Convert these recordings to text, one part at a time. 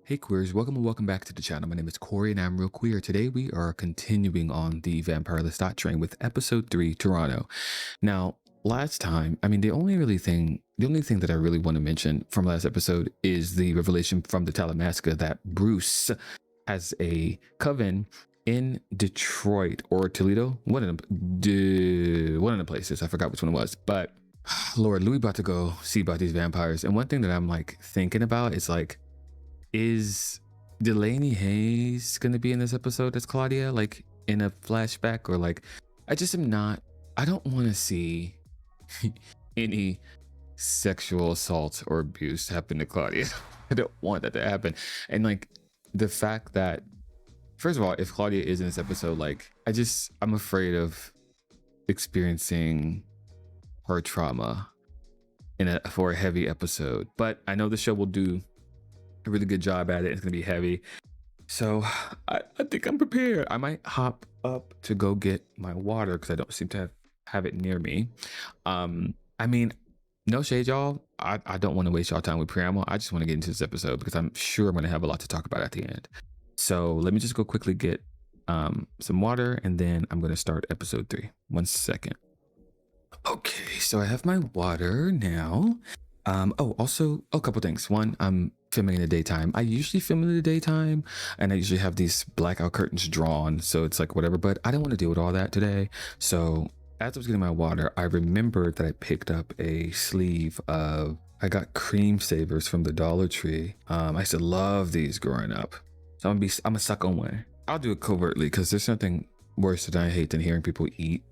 Hey queers, welcome and welcome back to the channel. My name is Corey and I'm real queer. Today we are continuing on the Vampire Lestat train with episode 3, Toronto. Now, last time, the only thing that I really want to mention from last episode is the revelation from the Talamasca that Bruce has a coven in Detroit or Toledo, one of the places. I forgot which one it was, but Lord, Louis about to go see about these vampires. And one thing that I'm like thinking about is like, is Delaney Hayes gonna be in this episode as Claudia, like in a flashback, or like I just am not. I don't want to see any sexual assault or abuse happen to Claudia. I don't want that to happen. And like the fact that, first of all, if Claudia is in this episode, like I'm afraid of experiencing her trauma for a heavy episode. But I know the show will do a really good job at it. It's gonna be heavy, so I think I'm prepared. I might hop up to go get my water because I don't seem to have it near me. I mean, no shade, y'all. I don't want to waste y'all time with preamble. I just want to get into this episode because I'm sure I'm gonna have a lot to talk about at the end. So let me just go quickly get some water and then I'm gonna start episode 3. 1 second. Okay, so I have my water now. Oh, also a couple things. One, I'm filming in the daytime. I usually film in the daytime and I usually have these blackout curtains drawn, so it's like whatever, but I don't want to deal with all that today. So as I was getting my water, I remembered that I picked up a sleeve of, I got cream savers from the Dollar Tree. I used to love these growing up. So I'm gonna suck on one. I'll do it covertly because there's nothing worse than I hate than hearing people eat.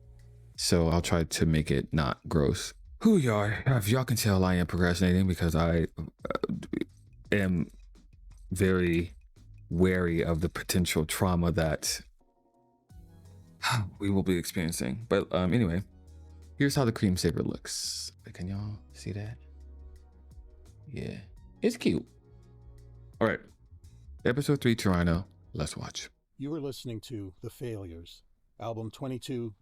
So I'll try to make it not gross. Who y'all? If y'all can tell, I am procrastinating because I am very wary of the potential trauma that we will be experiencing. But anyway, here's how the cream saver looks. Can y'all see that? Yeah, it's cute. All right, episode 3, Toronto. Let's watch. You are listening to The Failures, album 22,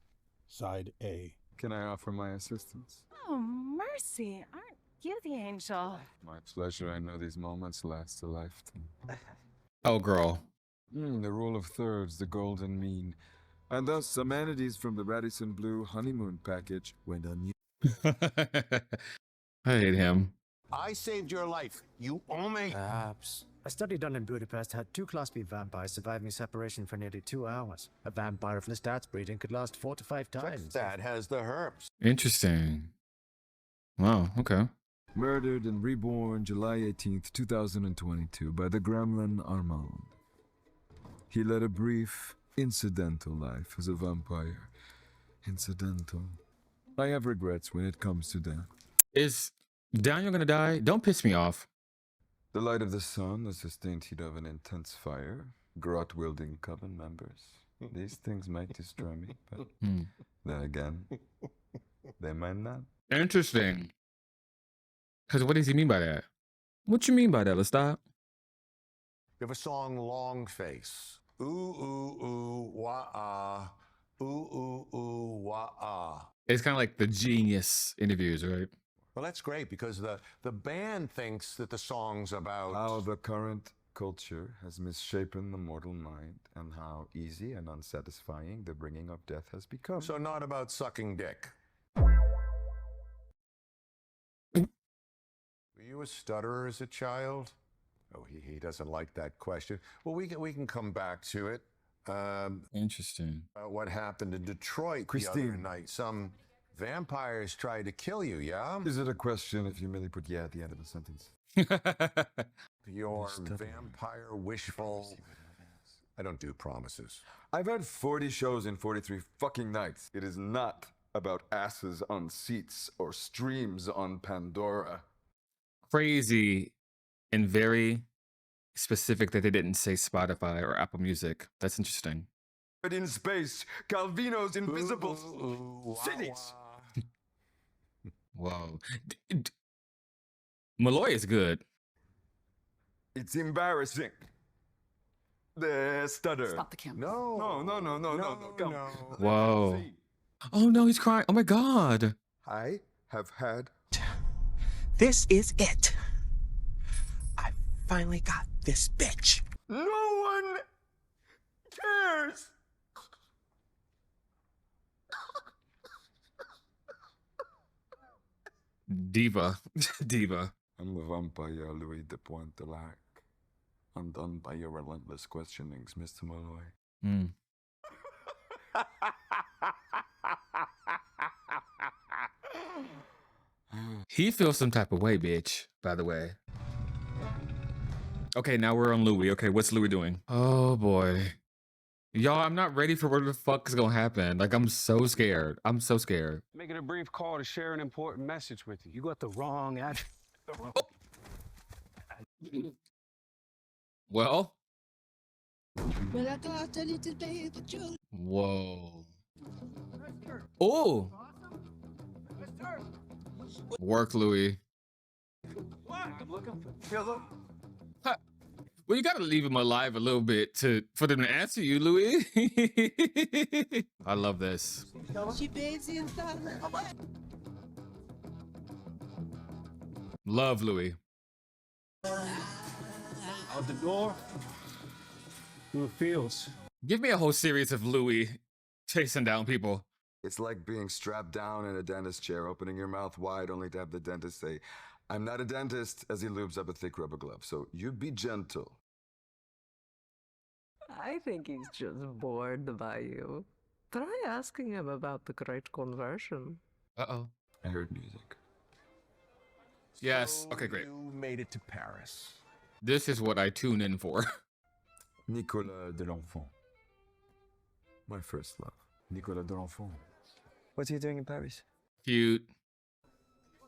side A. Can I offer my assistance? Oh, mercy. Aren't you the angel? My pleasure. I know these moments last a lifetime. Oh, girl. The rule of thirds, the golden mean. And thus, amenities from the Radisson Blue honeymoon package went unused. I hate him. I saved your life. You owe me. Perhaps. A study done in Budapest had 2 Class B vampires surviving separation for nearly 2 hours. A vampire of Lestat's breeding could last 4 to 5 times. That has the herbs. Interesting. Wow, okay. Murdered and reborn July 18th, 2022 by the gremlin Armand. He led a brief, incidental life as a vampire. Incidental. I have regrets when it comes to that. Is Daniel gonna die? Don't piss me off. The light of the sun, the sustained heat of an intense fire, grot-wielding coven members. These things might destroy me, but then again, they might not. Interesting. Because what does he mean by that? What you mean by that? Let's stop. You have a song, Long Face. Ooh, ooh, ooh, wah-ah. Ooh, ooh, ooh, wah-ah. It's kind of like the Genius interviews, right? Well, that's great because the band thinks that the song's about... How the current culture has misshapen the mortal mind and how easy and unsatisfying the bringing of death has become. So not about sucking dick. Were you a stutterer as a child? Oh, he doesn't like that question. Well, we can come back to it. Interesting. What happened in Detroit the other Christine. night? Some vampires tried to kill you, yeah? Is it a question if you merely put yeah at the end of a sentence? Your vampire wishful... I don't do promises. I've had 40 shows in 43 fucking nights. It is not about asses on seats or streams on Pandora. Crazy and very specific that they didn't say Spotify or Apple Music. That's interesting. But in space, Calvino's invisible cities. Whoa. Malloy is good. It's embarrassing. The stutter. Stop the camera. No. Come. Whoa. Oh no, he's crying. Oh my God. I have had This is it. I finally got this bitch. No one cares. Diva. Diva. I'm the vampire Louis de Pointe-Lac. Undone by your relentless questionings, Mr. Malloy. Mm. He feels some type of way, bitch, by the way. Okay, now we're on Louis. Okay, what's Louis doing? Oh boy. Y'all, I'm not ready for what the fuck is gonna happen. Like, I'm so scared. I'm so scared. Making a brief call to share an important message with you. You got the wrong ad. Well. Whoa. Oh. Work, Louis. What? I'm looking for Philip. Well, you gotta leave him alive a little bit for them to answer you, Louis. I love this. Love Louis. Out the door. Through the fields. Give me a whole series of Louis chasing down people. It's like being strapped down in a dentist chair, opening your mouth wide only to have the dentist say, "I'm not a dentist," as he lubes up a thick rubber glove. So you be gentle. I think he's just bored by you. Try asking him about the great conversion. Uh-oh. I heard music. Yes. Okay, great. You made it to Paris. This is what I tune in for. Nicolas de l'Enfant. My first love. Nicolas de l'Enfant. What are you doing in Paris? Cute.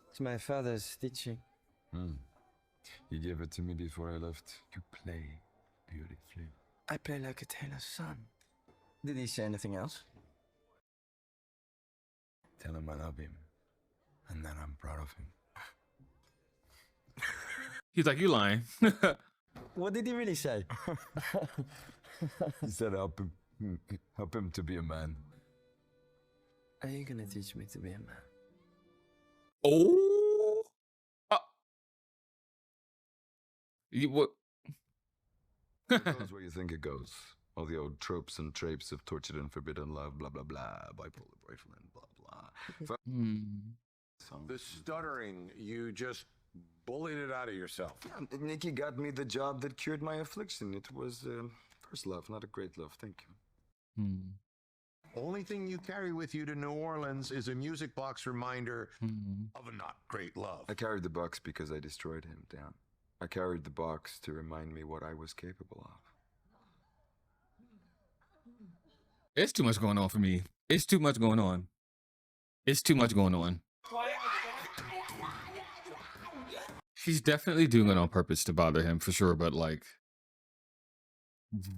It's my father's teaching. He gave it to me before I left. You play beautifully. I play like a tailor's son. Did he say anything else? Tell him I love him. And that I'm proud of him. He's like, you lying. What did he really say? He said help him to be a man. Are you gonna teach me to be a man? Oh. You what? It goes where you think it goes. All the old tropes and trapes of tortured and forbidden love, blah, blah, blah, bipolar boyfriend, blah, blah. The stuttering, you just bullied it out of yourself. Yeah, Nikki got me the job that cured my affliction. It was first love, not a great love. Thank you. Only thing you carry with you to New Orleans is a music box reminder of a not great love. I carried the box because I destroyed him, Dan. I carried the box to remind me what I was capable of. It's too much going on for me. It's too much going on. It's too much going on. She's definitely doing it on purpose to bother him for sure, but like,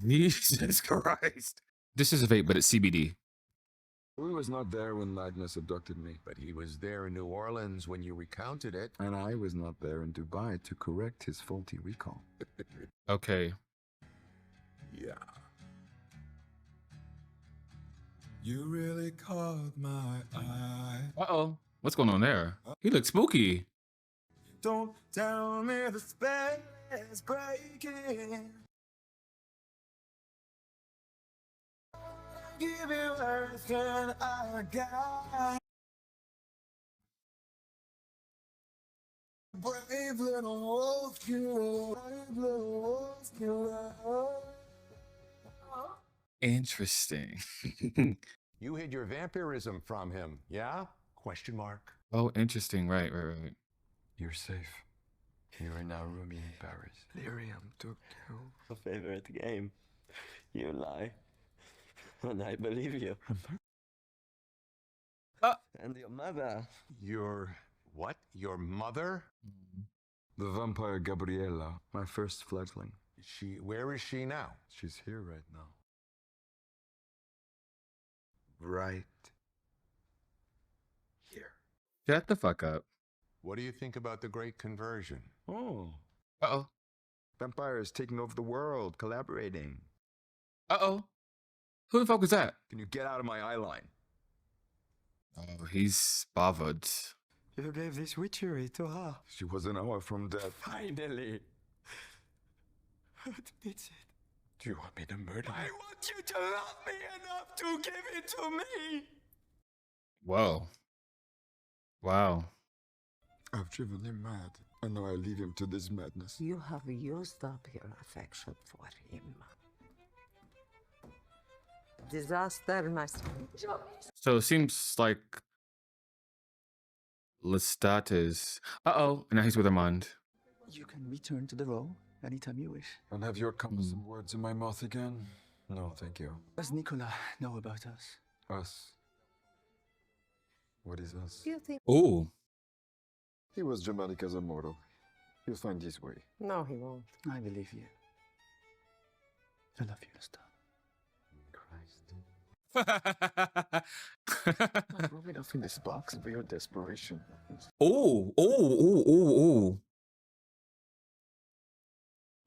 Jesus Christ. This is a vape, but it's CBD. He was not there when Magnus abducted me. But he was there in New Orleans when you recounted it. And I was not there in Dubai to correct his faulty recall. Okay. Yeah. You really caught my eye. Uh-oh. What's going on there? He looks spooky. Don't tell me the spell is breaking. Give you everything I got. Brave little wolf killer. Brave little wolf killer. Interesting. You hid your vampirism from him, yeah? Question mark. Oh, interesting. Right. You're safe. You're in our room in Paris. Lyrium took you. My favorite game. You lie. And I believe you. And your mother. Your what? Your mother? The vampire Gabriella, my first fledgling. Where is she now? She's here right now. Right here. Shut the fuck up. What do you think about the Great Conversion? Oh. Uh-oh. Vampires taking over the world, collaborating. Uh-oh. Who the fuck was that? Can you get out of my eye line? Oh, he's bothered. You gave this witchery to her. She was an hour from death. Finally. Admit it. Do you want me to murder I you? want you to love me enough to give it to me. Whoa. Wow. I've driven him mad, and now I leave him to this madness. You have used up your affection for him. Disaster, my son. So it seems like Lestat is. Uh-oh. Now he's with Armand. You can return to the role anytime you wish. And have your cumbersome words in my mouth again? No, thank you. Does Nicola know about us? Us. What is us? You think? Ooh. He was dramatic as a mortal. He'll find his way. No, he won't. I believe you. I love you, Lestat. I'm rubbing off in this box for your desperation. Oh, oh.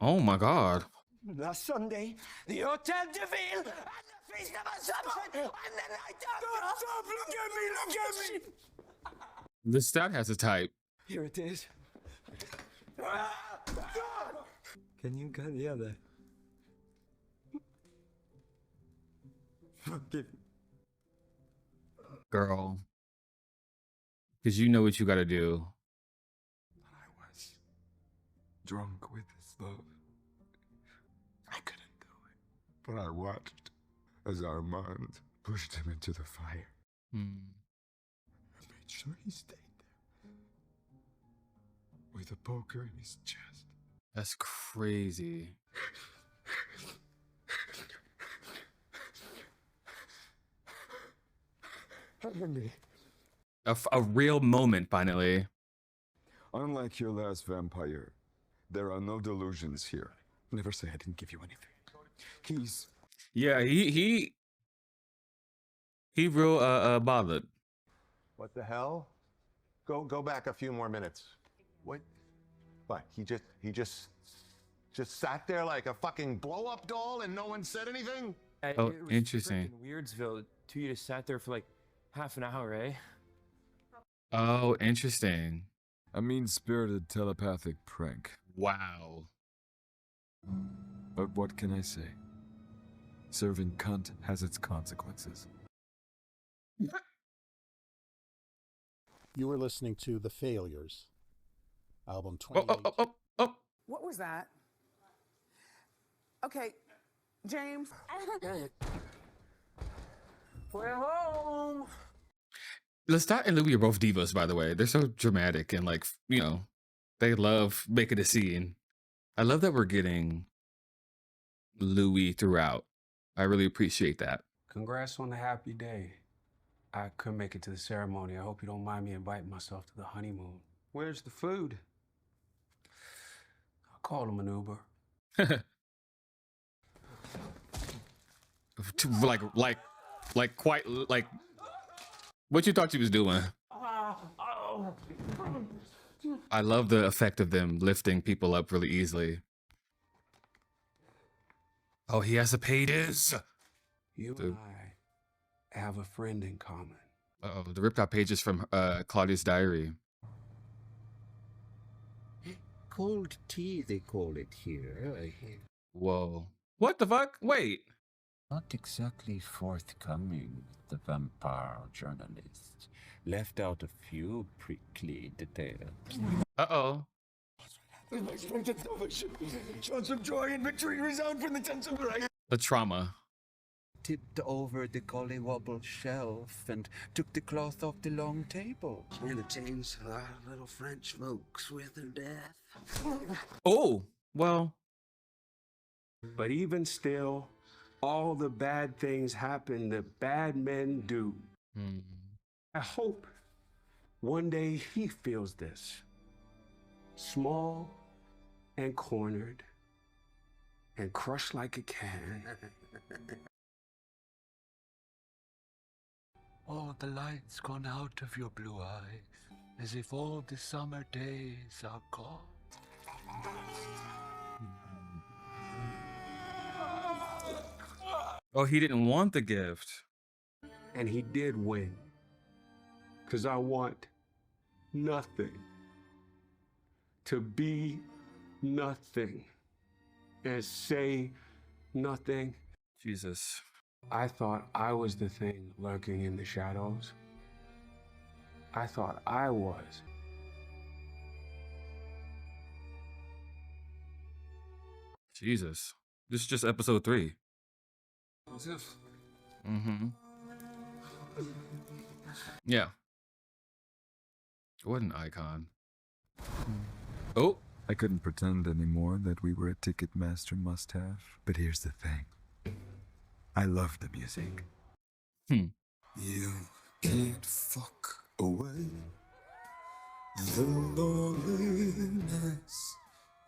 Oh my God. Last Sunday, the Hotel de Ville and the Feast of Assumption and the night of... Stop! Look at me! Lestat has a type. Here it is. Can you get the other? Forgive me. Girl. Because you know what you gotta do. I was drunk with his love. I couldn't do it. But I watched as Armand pushed him into the fire. I made sure he stayed there. With a poker in his chest. That's crazy. A real moment, finally. Unlike your last vampire, there are no delusions here. Never say I didn't give you anything. Keys. Yeah, he real bothered. What the hell? Go back a few more minutes. What? He just sat there like a fucking blow-up doll and no one said anything? Oh, It was interesting. frickin' Weirdsville. You just sat there for like half an hour, eh? Oh, interesting. A mean-spirited telepathic prank. Wow. But what can I say? Serving cunt has its consequences. You were listening to The Failures, album Oh, 28. oh. What was that? Okay, James. We're home. Lestat and Louis are both divas, by the way. They're so dramatic and like, you know, they love making a scene. I love that we're getting Louis throughout. I really appreciate that. Congrats on the happy day. I couldn't make it to the ceremony. I hope you don't mind me inviting myself to the honeymoon. Where's the food? I'll call him an Uber. Like what you thought she was doing. I love the effect of them lifting people up really easily. Oh, he has a pages. You and I have a friend in common. Uh-oh, the ripped out pages from Claudia's diary. Cold tea, they call it here, I hear. Whoa. What the fuck? Wait. Not exactly forthcoming, the vampire journalist. Left out a few prickly details. Uh-oh. Unexpected salvation. Shouts of joy and victory resound from the tents of the right. The trauma. Tipped over the collywobble shelf and took the cloth off the long table. Entertains a lot of little French folks with their death. Oh, well. But even still, all the bad things happen that bad men do. I hope one day he feels this. Small and cornered and crushed like a can. All the light's gone out of your blue eyes, as if all the summer days are gone. Oh, he didn't want the gift. And he did win. 'Cause I want nothing. To be nothing. and say nothing. Jesus. I thought I was the thing lurking in the shadows. I thought I was. Jesus. This is just episode 3. Mm-hmm. Yeah. What an icon. Oh. I couldn't pretend anymore that we were a Ticketmaster must-have, but here's the thing. I love the music. Hmm. You can't fuck away the loneliness.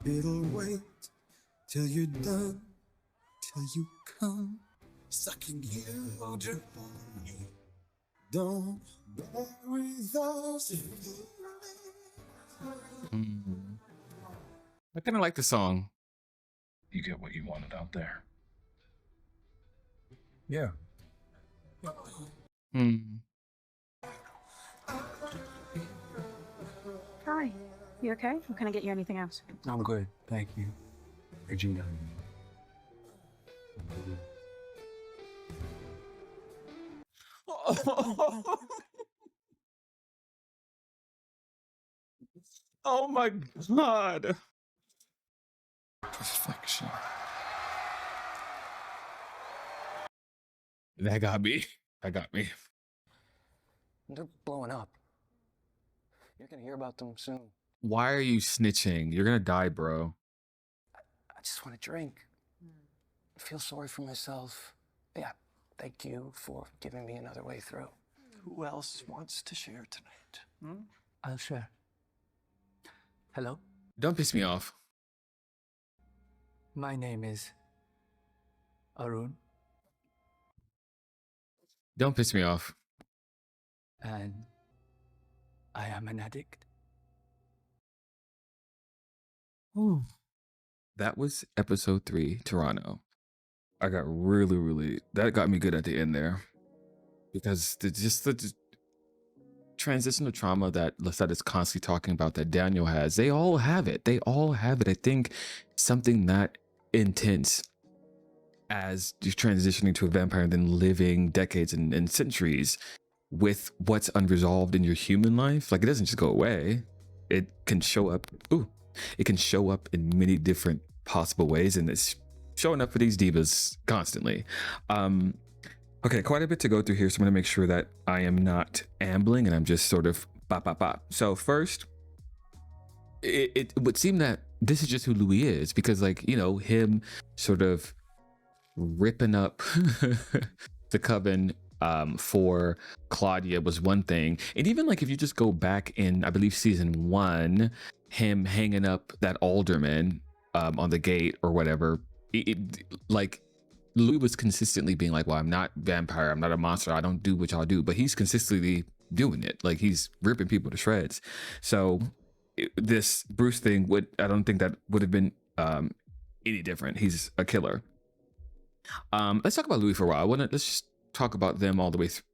It'll wait till you're done, till you come sucking you dry. Don't bury those feelings. I kind of like the song. You get what you wanted out there. Yeah. Hi. You okay? Or can I get you anything else? I'm good, thank you, Regina. Oh my God. Perfection. That got me. That got me. They're blowing up. You're gonna hear about them soon. Why are you snitching? You're gonna die, bro. I just want to drink. I feel sorry for myself. Yeah, thank you for giving me another way through. Who else wants to share tonight? I'll share. Hello? Don't piss me off. My name is Arun, Don't piss me off. and I am an addict. That was episode 3, Toronto. I got really, that got me good at the end there. Because the transitional trauma that Lestat is constantly talking about, that Daniel has, they all have it. They all have it. I think something that intense as you're transitioning to a vampire and then living decades and centuries with what's unresolved in your human life, like it doesn't just go away. It can show up. It can show up in many different possible ways, and it's showing up for these divas constantly. Okay, quite a bit to go through here, so I'm gonna make sure that I am not ambling and I'm just sort of bop. So first, it would seem that this is just who Louis is, because, like, you know, him sort of ripping up the coven for Claudia was one thing, and even like if you just go back in, I believe, season 1, him hanging up that alderman on the gate or whatever, like Louis was consistently being like, well, I'm not vampire, I'm not a monster, I don't do what y'all do, but he's consistently doing it. Like, he's ripping people to shreds. So this Bruce thing I don't think that would have been any different. He's a killer. Let's talk about Louis for a while. Let's just talk about them all the way through.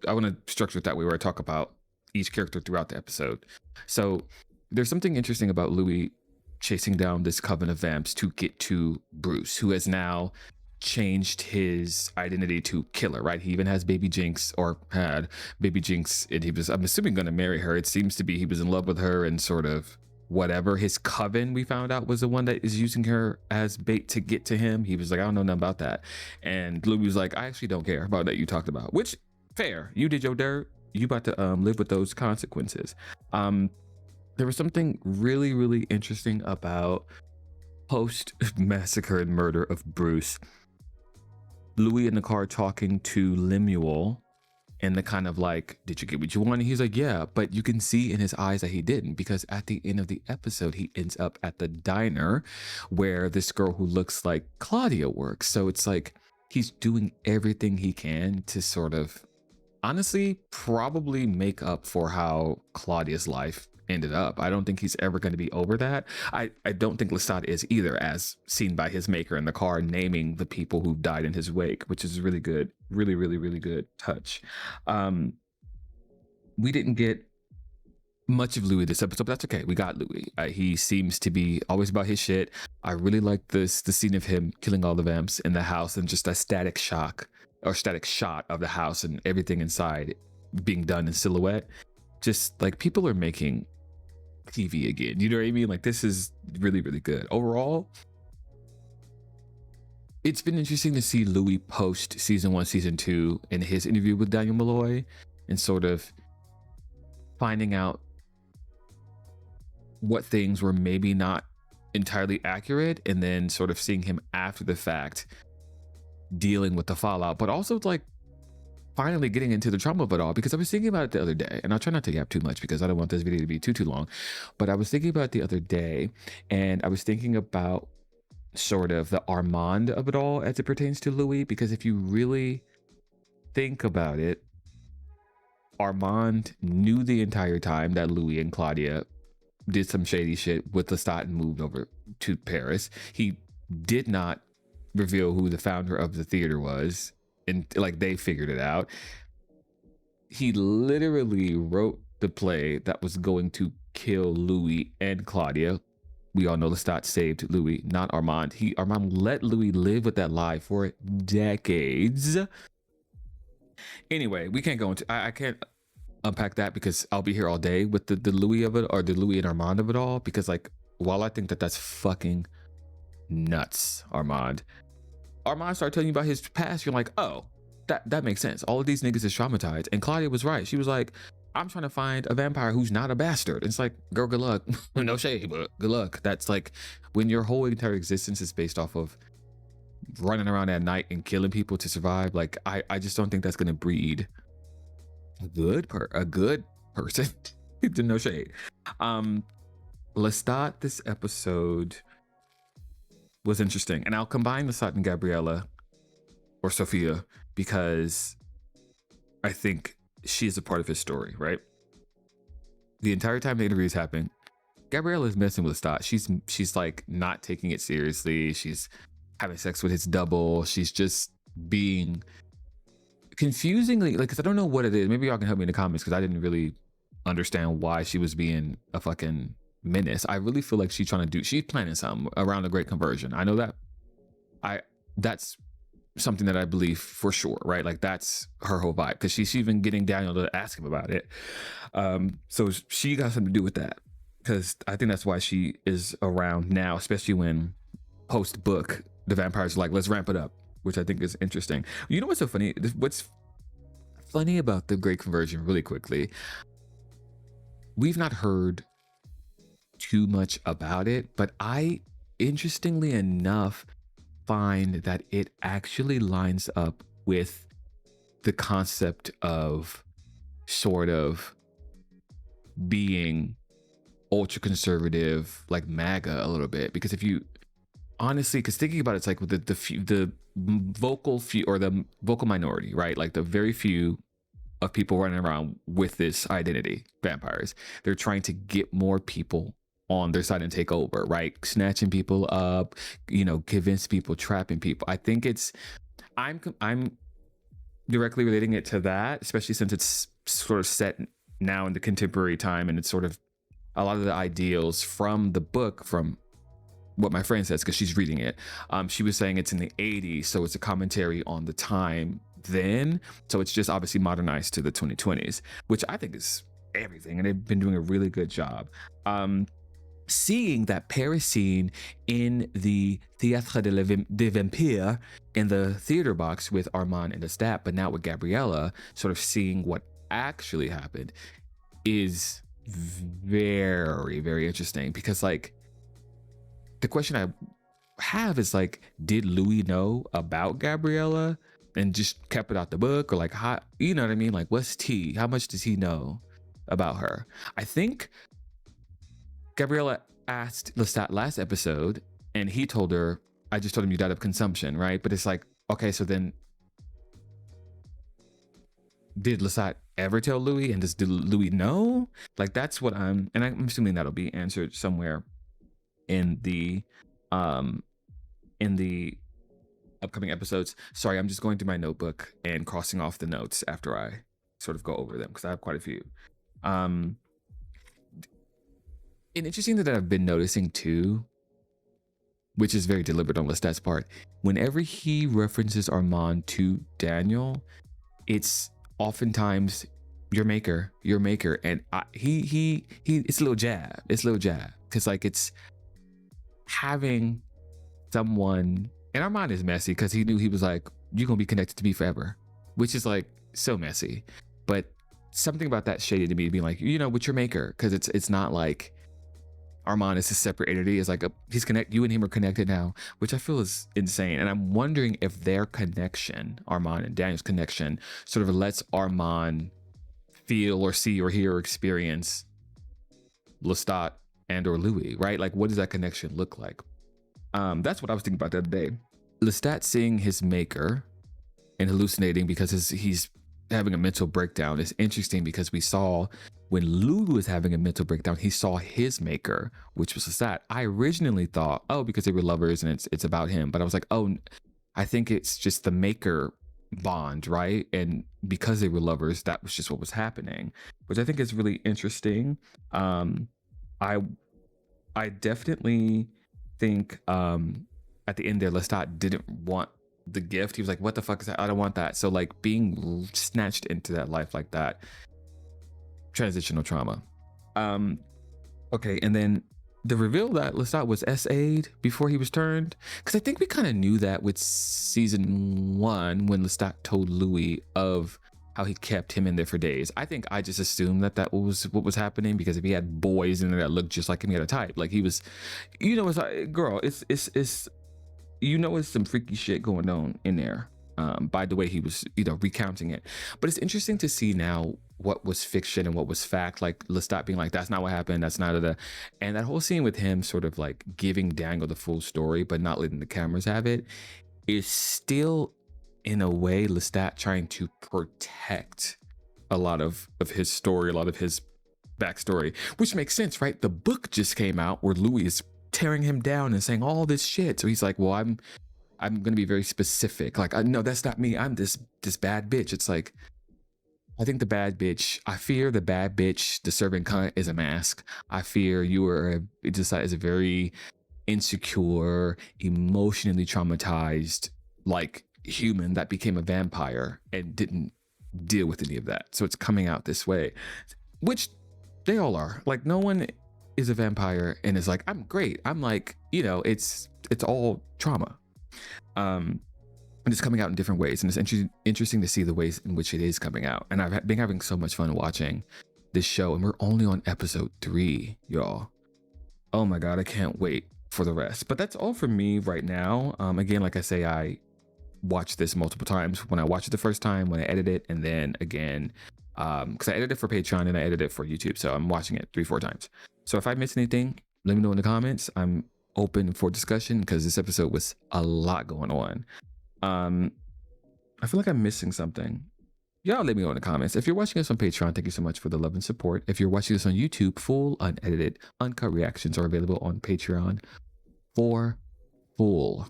I want to structure it that way, where I talk about each character throughout the episode. So there's something interesting about Louis chasing down this coven of vamps to get to Bruce, who has now changed his identity to killer, right? He even has baby Jinx, or had baby Jinx, and he was, I'm assuming, going to marry her. It seems to be he was in love with her, and sort of whatever. His coven, we found out, was the one that is using her as bait to get to him. He was like, I don't know nothing about that. And Louis was like, I actually don't care about that you talked about, which, fair. You did your dirt. You about to live with those consequences. There was something really interesting about post massacre and murder of Bruce. Louis in the car talking to Lemuel, and the kind of like, did you get what you wanted? He's like, yeah, but you can see in his eyes that he didn't, because at the end of the episode, he ends up at the diner where this girl who looks like Claudia works. So it's like, he's doing everything he can to sort of, honestly, probably make up for how Claudia's life ended up. I don't think he's ever going to be over that. I don't think Lestat is either, as seen by his maker in the car naming the people who died in his wake, which is really good. Really good touch. We didn't get much of Louis this episode, but that's okay. We got Louis. He seems to be always about his shit. I really like the scene of him killing all the vamps in the house and just a static shot of the house and everything inside being done in silhouette. Just like people are making TV again. You know what I mean? Like this is really, really good. Overall, it's been interesting to see Louis post season 1, season 2 in his interview with Daniel Malloy and sort of finding out what things were maybe not entirely accurate, and then sort of seeing him after the fact dealing with the fallout, but also like finally getting into the trauma of it all. Because I was thinking about it the other day, and I'll try not to yap too much because I don't want this video to be too long, but I was thinking about it the other day, and I was thinking about sort of the Armand of it all as it pertains to Louis, because if you really think about it, Armand knew the entire time that Louis and Claudia did some shady shit with Lestat and moved over to Paris. He did not reveal who the founder of the theater was, and like they figured it out. He literally wrote the play that was going to kill Louis and Claudia. We all know Lestat saved Louis, not Armand. Armand let Louis live with that lie for decades. Anyway, we can't go into I can't unpack that because I'll be here all day with the Louis of it, or the Louis and Armand of it all, because like while I think that that's fucking nuts, Armand started telling you about his past, you're like, oh, that makes sense. All of these niggas is traumatized. And Claudia was right. She was like, I'm trying to find a vampire who's not a bastard. It's like, girl, good luck. No shade, but good luck. That's like when your whole entire existence is based off of running around at night and killing people to survive. Like I just don't think that's gonna breed a good person. No shade. Lestat this episode was interesting, and I'll combine Lestat and Gabriella or Sophia because I think she is a part of his story, right? The entire time the interview is happening, Gabriella is messing with Lestat. She's like not taking it seriously. She's having sex with his double. She's just being confusingly, like, because I don't know what it is. Maybe y'all can help me in the comments because I didn't really understand why she was being a fucking menace. I really feel like she's planning something around the Great Conversion. I know that. That's something that I believe for sure, right? Like that's her whole vibe, because she's even getting Daniel to ask him about it. So she got something to do with that, because I think that's why she is around now, especially when post book the vampires are like, let's ramp it up, which I think is interesting. You know what's so funny? What's funny about the Great Conversion, really quickly, we've not heard too much about it, but I, interestingly enough, find that it actually lines up with the concept of sort of being ultra conservative, like MAGA a little bit. Because if you honestly, because thinking about it, it's like with the vocal few, or the vocal minority, right? Like the very few of people running around with this identity, vampires, they're trying to get more people on their side and take over, right? Snatching people up, convince people, trapping people. I think I'm directly relating it to that, especially since it's sort of set now in the contemporary time, and it's sort of a lot of the ideals from the book, from what my friend says, because she's reading it. She was saying it's in the 80s, so it's a commentary on the time then. So it's just obviously modernized to the 2020s, which I think is everything, and they've been doing a really good job. Seeing that Paris scene in the Théâtre des Vampires in the theater box with Armand and Lestat, but now with Gabriella, sort of seeing what actually happened, is very, very interesting. Because like the question I have is like, did Louis know about Gabriella and just kept it out the book, or like, how, you know what I mean? Like, what's tea? How much does he know about her? I think Gabriella asked Lestat last episode, and he told her, I just told him you died of consumption, right? But it's like, okay, so then did Lestat ever tell Louis, and did Louis know? Like, that's what I'm assuming that'll be answered somewhere in the upcoming episodes. Sorry, I'm just going through my notebook and crossing off the notes after I sort of go over them, because I have quite a few. And interesting that I've been noticing too, which is very deliberate on Lestat's part, whenever he references Armand to Daniel, it's oftentimes your maker, and it's a little jab, because like it's having someone, and Armand is messy because he knew he was like, you're gonna be connected to me forever, which is like so messy, but something about that shaded to me, being like, you know, with your maker, because it's not like Armand is a separate entity. It's like you and him are connected now, which I feel is insane. And I'm wondering if their connection, Armand and Daniel's connection, sort of lets Armand feel or see or hear or experience Lestat and or Louis, right? Like, what does that connection look like? That's what I was thinking about the other day. Lestat seeing his maker and hallucinating because he's having a mental breakdown is interesting, because we saw when Louis was having a mental breakdown, he saw his maker, which was Lestat. I originally thought, oh, because they were lovers and it's about him. But I was like, oh, I think it's just the maker bond, right? And because they were lovers, that was just what was happening, which I think is really interesting. I definitely think at the end there, Lestat didn't want the gift. He was like, what the fuck is that? I don't want that. So like being snatched into that life like that, transitional trauma. Okay, and then the reveal that Lestat was SA'd before he was turned, because I think we kind of knew that with season 1 when Lestat told Louis of how he kept him in there for days. I think I just assumed that was what was happening, because if he had boys in there that looked just like him, he had a type. Like he was, you know, it's like, girl, it's you know, it's some freaky shit going on in there. By the way he was, you know, recounting it. But it's interesting to see now what was fiction and what was fact. Like Lestat being like, that's not what happened, that's not the, and that whole scene with him sort of like giving Daniel the full story but not letting the cameras have it is still in a way Lestat trying to protect a lot of his story, a lot of his backstory, which makes sense, right? The book just came out where Louis is tearing him down and saying all this shit, so he's like, well, I'm gonna be very specific. Like, no, that's not me. I'm this bad bitch. It's like, I think the bad bitch, I fear the bad bitch, the servant cunt is a mask. I fear you are just as a very insecure, emotionally traumatized, like human that became a vampire and didn't deal with any of that. So it's coming out this way, which they all are. Like, no one is a vampire and is like, I'm great. I'm like, you know, it's all trauma. And it's coming out in different ways, and it's interesting to see the ways in which it is coming out. And I've been having so much fun watching this show, and we're only on episode 3, y'all. Oh my god, I can't wait for the rest. But that's all for me right now. Again, like I say, I watched this multiple times. When I watched it the first time, when I edit it, and then again, because I edited it for Patreon and I edited it for YouTube, so I'm watching it 3-4 times. So if I miss anything, let me know in the comments. I'm open for discussion because this episode was a lot going on. I feel like I'm missing something. Y'all let me know in the comments. If you're watching us on Patreon, thank you so much for the love and support. If you're watching this on YouTube, full, unedited, uncut reactions are available on Patreon for full.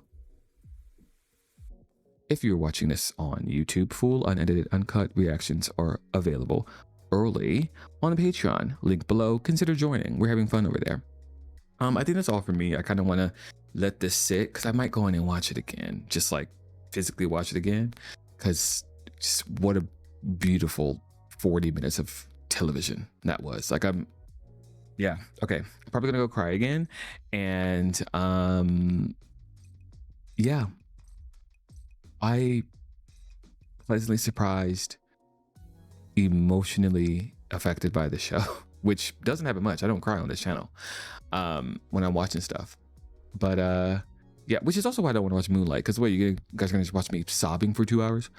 If you're watching this on YouTube, full, unedited, uncut reactions are available early on Patreon. Link below. Consider joining. We're having fun over there. I think that's all for me. I kind of want to let this sit because I might go in and watch it again, just like physically watch it again, because just what a beautiful 40 minutes of television that was. Like, yeah, okay, I'm probably gonna go cry again. And yeah, I pleasantly surprised, emotionally affected by the show, which doesn't happen much. I don't cry on this channel when I'm watching stuff, but yeah, which is also why I don't want to watch Moonlight, because what, you guys are gonna just watch me sobbing for 2 hours?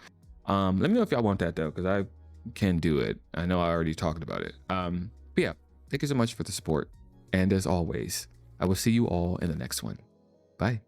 Let me know if y'all want that though, because I can do it. I know I already talked about it. But yeah, thank you so much for the support, and as always, I will see you all in the next one. Bye.